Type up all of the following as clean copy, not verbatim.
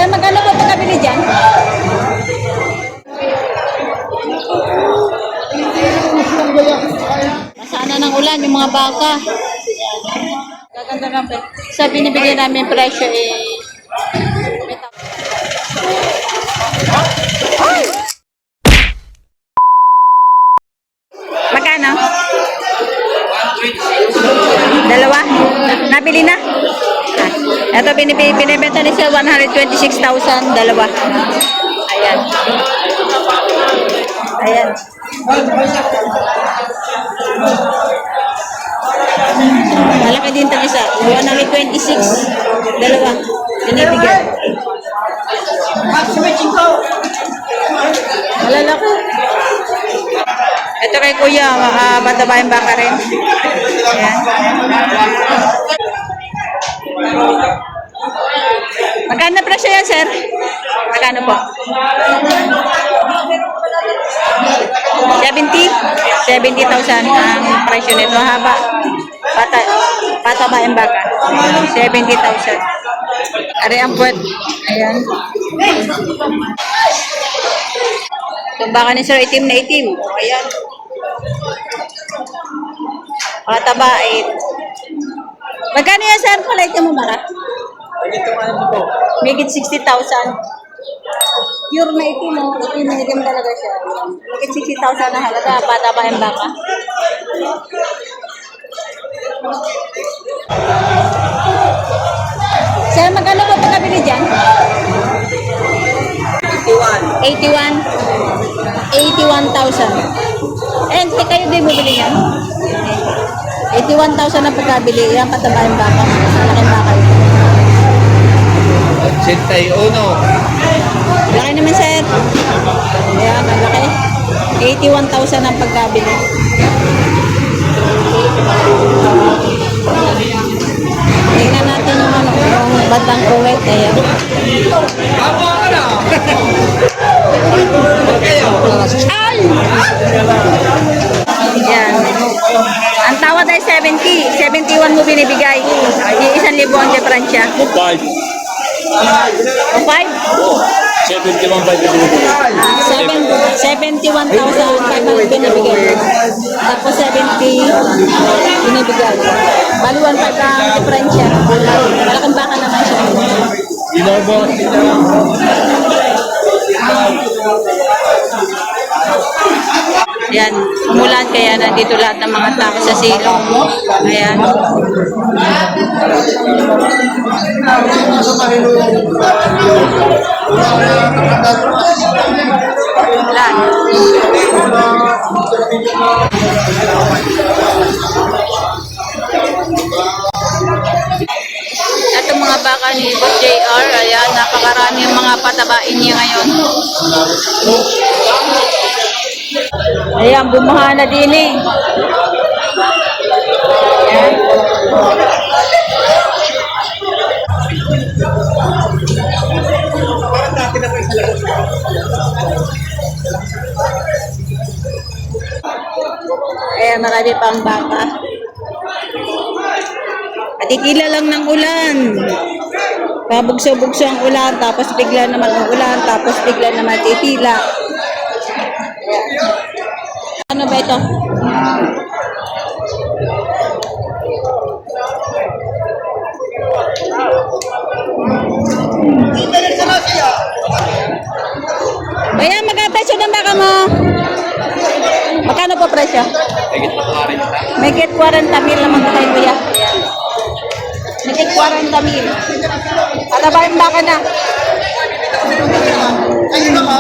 Sir, magkano po pagkabili dyan? Masana ng ulan yung mga baka. Gaganda ng presyo. Sa binibigay namin presyo magkano? Dalawa? Nabili na? Ito binibenta ni sir 126,000 dalawa. Ayan. Ayan. Malaki din itong isa. 126 dalawa. Binibigyan. Malalaki. Ito kay kuya, bata-bayang baka rin. Ayan. Magkano na presyo yan, sir? Magkano po? 70,000 ang presyo nito. Haba. Bata-bayang baka. 70,000. Ari ang puwet. Ayan. Itong baka ni sir, itim na itim. Ayan. Pataba, 8. Magkano yan, sir? Palit mo mara? Megit 60,000. Pure na itim, no? Itim na itim talaga siya. Megit 60,000 na halaga. Pataba yung baka. Sir, magkano po pagkabili dyan? 81,000. And kayo din bumili yan? 81,000 na pagkabili. Yan pataba yung baka. Malaking baka yun. 81. Laki naman, sir. Ayan, malaki. 81,000 ang pagkabili. Tingnan natin yung batang kuwet. Ayan. Ay! Ayan. Ang tawad ay 70. 71 mo binibigay. 1,000 ang diferensya. 5? 71,500 binibigay. Tapos 70 binibigay. Bali 1,500 ang diferensya. Malaking baka naman siya. Yan, umulan kaya nandito lahat ng mga tao sa silong. Ayan. Ulan. Itong mga baka ni Boss JR, ayan, napakarami yung mga patabain niya ngayon. Ayan, bumuha na din eh. Ayan. Ayan, marami pang baka. Patikila lang ng ulan. Pabugso-bugso ang ulan, tapos bigla naman ang ulan, tapos bigla naman titila. Ano ba ito? Ayan, magkano presyo ng baka mo? Magkano po presyo? Megit 40,000 naman ito kayo, kuya. Megit 40,000. Pataba yung baka na. Ayun na ka.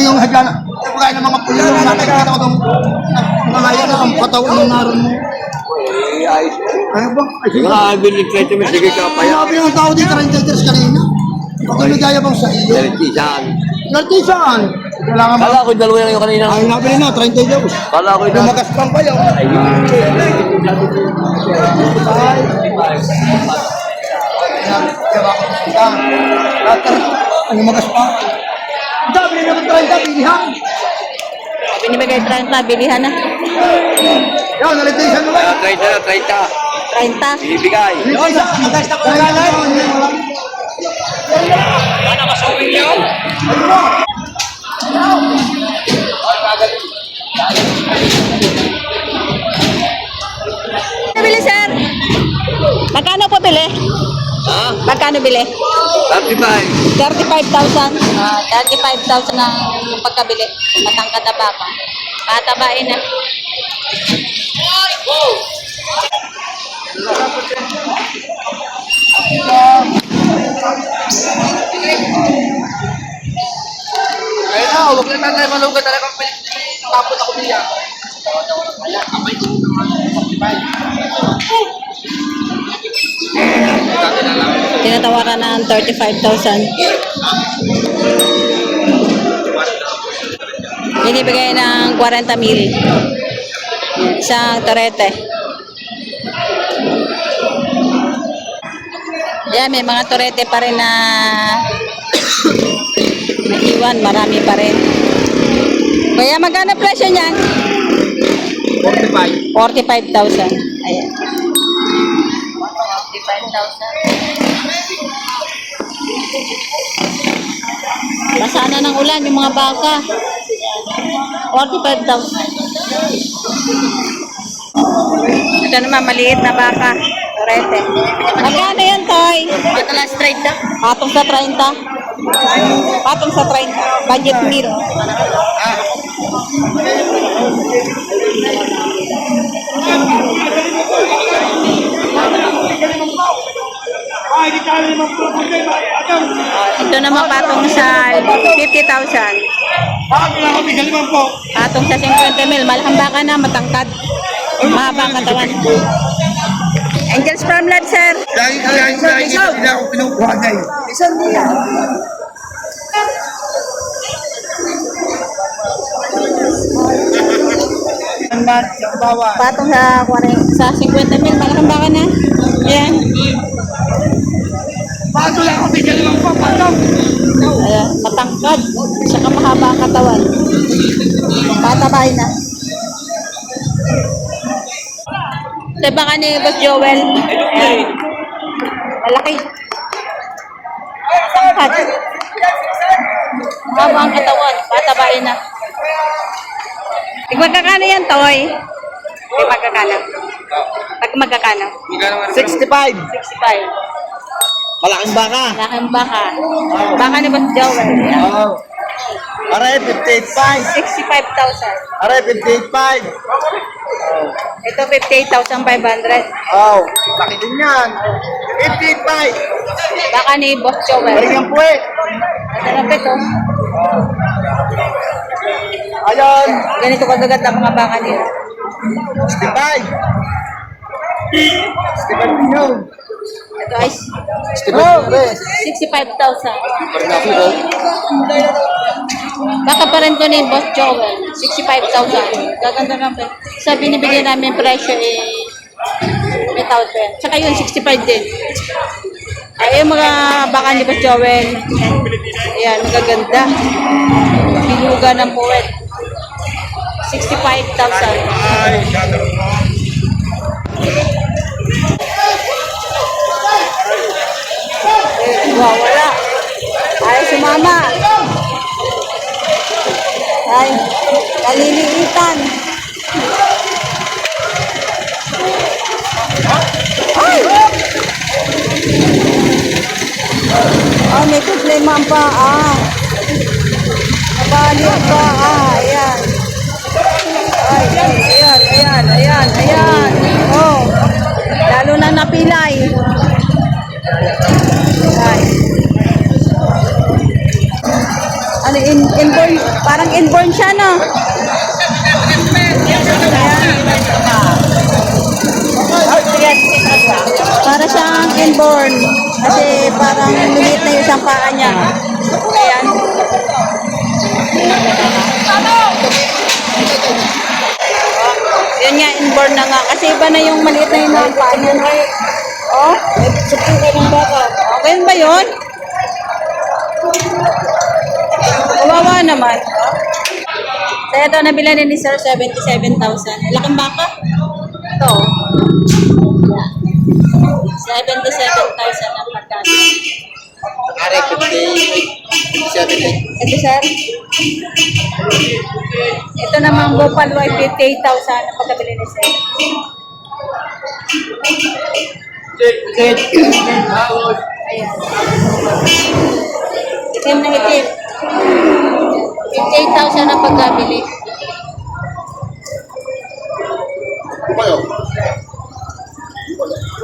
Yung hagana. Pagkain ng mga pulo. Nakakita ko itong mga yan ang katawan ng naroon mo. Ano ba? Nakabili kayo ito, sige ka pa yan. Sabi ng tao dito, 30 years kanina. Pagkabigaya bang sa iyo? Nartisan. Kailangan ba? Kala ko dalawa lang yung kanina. Ay, nabili na, 30 years. Kala ko yung Lumagas pang pa yun. Ay, lumagas pa. Sabi naman 30, bilihan. Binibigay 30, bilihan na. nalitation mo ba? 30 na, 30. 30. Binibigay. Yun, mag-guys na ko na Bili, sir? Magkano po bili? Ha? Magkano bili? 35. 35,000. 35,000 ang pagkabili. Matangkad na baka. Katabain na. Ayun na, huwag lang tayo malugan talagang tapos ako niya. Tinatawaran ng 35,000. Binibigay ng 40,000. Isang torete. Yan, may mga torete pa rin na naiwan. Marami pa rin. Kaya magkano presyo niyan? 45. 45,000. Ayan. 45,000. Basa na ng ulan yung mga baka. 45,000. Ito naman, maliit na baka. Torete. Magkano yan, Toy? Matalas 30. Patong sa 30. Patong sa 30. Budget meal. Ito naman patong sa 50,000. Patong sa 50 mil. Malakang baka na, matangkad. Mahabang katawan. Angels from Lord, sir. Lagi nila ako pinukuha guys. Isang niya. Yung bawa. Patong sa 50 mil. Malakang baka na. Ayan. Bago lang ako bigyan naman po. Patong. Ayan. Matangkad. Saka mahaba ang katawan. Patabay na. Ito baka ni Boss Joel. Ayan. Malaki. Matangkad. Mahaba ang katawan. Patabay na. Magkakano yan, Toy? Magkakano? Pag magkakano? 65. 65. Malaking baka. Malaking baka. Baka ni Boss Joel. Ayan. Oo. Aray, 58.5. 65,000. Aray, 58.5. Ito 58,500. Oo. Laki din yan. 58.5. Baka ni Boss Joel. Balikan po eh. Masarap ito. Ayun. Ganito kagagat ang mga baka nila. 65. 65 din yun. Ito ay 65,000. Baka pa rin to ni Boss Joel. 65,000. Gaganda lang pa. Sa binibigay namin presyo eh 8,000. Tsaka yun, 65 din. Ay, yung mga baka ni Boss Joel. Ayan, magaganda. Biluga ng puwet. 65,000. Wow, wala. Ay, sumama. Ay, kaliliitan. Ay! Ah, may problema pa. Nabali ang pa. Ayan. Ay, ayan. Oh, lalo na napilay. Ay. Ano, inborn, parang inborn siya, no? Para siyang inborn. Kasi parang lumiit na yung isang paa niya. Ayan. Yan nga, inborn na nga. Kasi iba na yung maliit na yung mga paa niya. Oh, supukan ng baka. Okay ba yun? Kawawa naman. So ito, nabila ni Sir 77,000. Laking baka. Ito. 77,000 ang pagkano. Are, 57 eh. Ito, sir. Ito namang Buffalo ay 58,000 ang pagkabili ni sir. Ayan. Itim na itim. 58,000 ang pagkabili.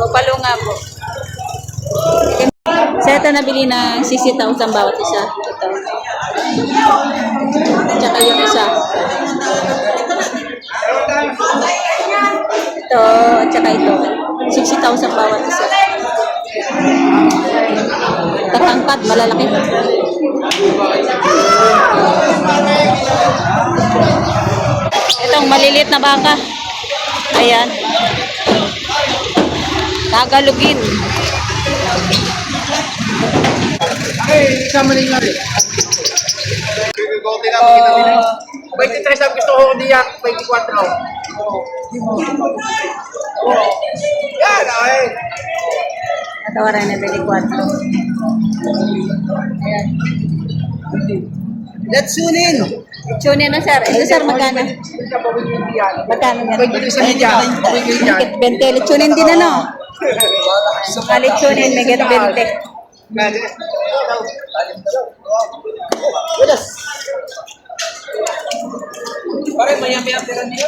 Buffalo nga po. Sa ito nabili na 60,000 bawat isa. Ito. Tsaka yung isa. Ito, at tsaka ito. 60,000 bawat isa. Tatangkat, malalaki. Itong maliliit na baka. Ayan. Tagalogin. Ay, sama rin nga rin. Bigote na, makita nila. 23 ang gusto ko diyak, 24. Yan, ay. Natawaran na 24. Ayan. Let's tune in. Tune in na sir. Ito sir, magkano? Magkano yan? 23 sa media. Megit 20. Lechonin din ano? Lechonin, megit 20. Pare, maya-maya tira niya.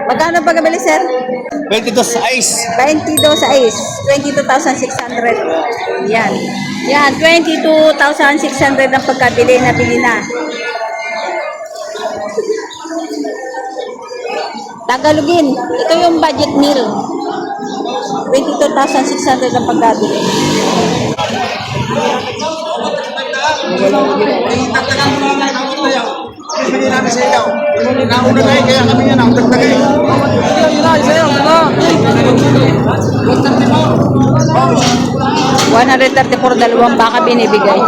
Magkano pagkabili sir? 22 sa ice. 22 sa is. 22,600. Yan. Yan, 22,600 ang pagkabili na bili na. Tagalogin. Ito yung budget meal. 22,600 ang pagkabili. Hindi namin sa ilaw. Nauna tayo, kaya kami yan ang dagdagay. Yun na, isa yun. 134 dalawang baka binibigay.